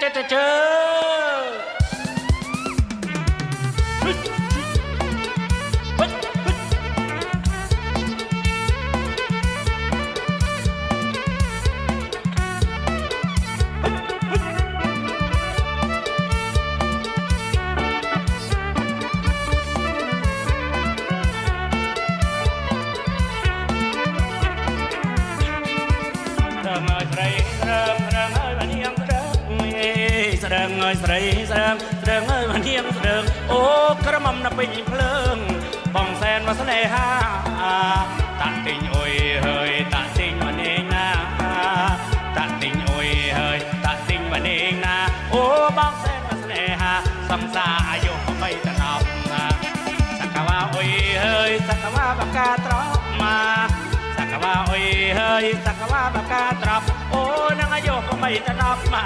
เจอเสดงเงยใส่เสดงเงยมันเที่ยงเสดงโอ้กระหม่อมนับเป็นเพลิงป่องแสนมาเสน่หาตะติงโอยเฮยตะติงมันเองนะตะติงโอยเฮยตะติงมันเองนะโอ้บ้องแสนมาเสน่หาสังสาอายุไม่ตะนอบสักกะว่าโอยเฮยสักกะว่าบักกาตรอกมาสักกะว่าโอยเฮยสักกะว่าบักกาตรอกโอ้นางอายุไม่ตะนอบมา